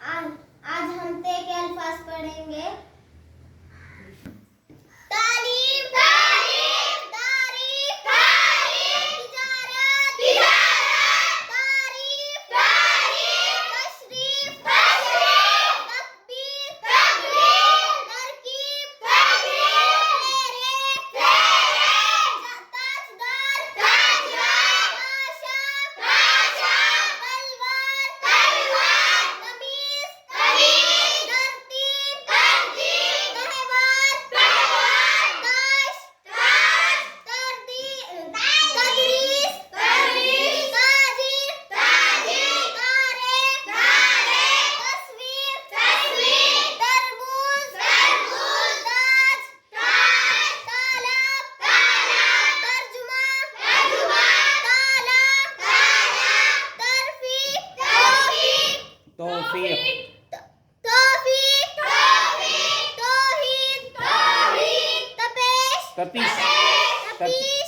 आज आज हम ते के अल्फाज पढ़ेंगे। तालीम तारीफ तारीफ तिजारत तिजारत तारीफ तारीफ तशरीफ तशरीफ तकबीर तकबीर तरकीब तरकीब फेरे ताजदार ताजदार आशा आशा तलवार तलवार तमीज तमीज तरतीब तरतीब कहवार कहवार दाश दाश तदरीस तदरीस ताजीर ताजीर तारे तारे तस्वीर तस्वीर तरबूज तरबूज ताज ताज तालाब तालाब तर्जुमा तर्जुमा ताला ताला तरफीक तौफीक तौफीक तौफीक तौहीद तौहीद तपेश तपीश तपीश